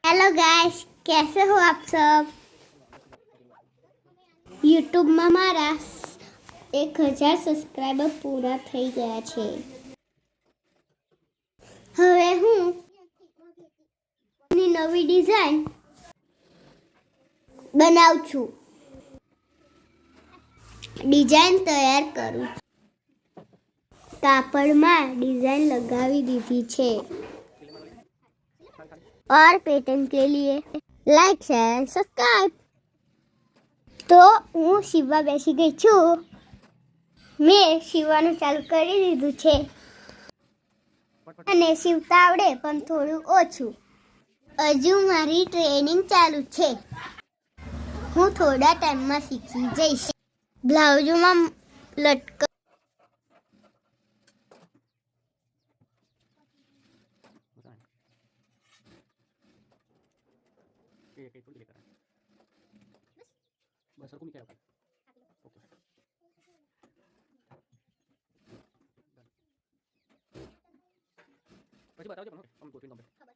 Hello guys, कैसे हो आप सब। યુટ્યુબમાં મારા 1000 સબસ્ક્રાઈબર પૂરા થઈ ગયા છે. હવે હું નવી ડિઝાઇન બનાવું છું. ડિઝાઇન તૈયાર કરું છું. કાપડમાં ડિઝાઇન લગાવી દીધી છે. और पेटेंट के लिए लाइक शेयर सब्सक्राइब. तो હું સીવવા બેસી ગઈ છું. મેં સીવવાનું ચાલુ કરી દીધું છે અને સીવતા આવડે પણ થોડું ઓછું. હજુ મારી ટ્રેનિંગ ચાલુ છે. હું થોડા ટાઈમમાં શીખી જઈશ. બ્લાઉઝમાં લટક थोड़ी लेकर बस सर को क्या होगा ओके પછી બતાવજો પણ हम दो तीन नंबर ना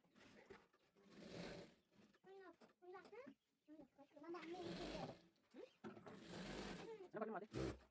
पहले मार दे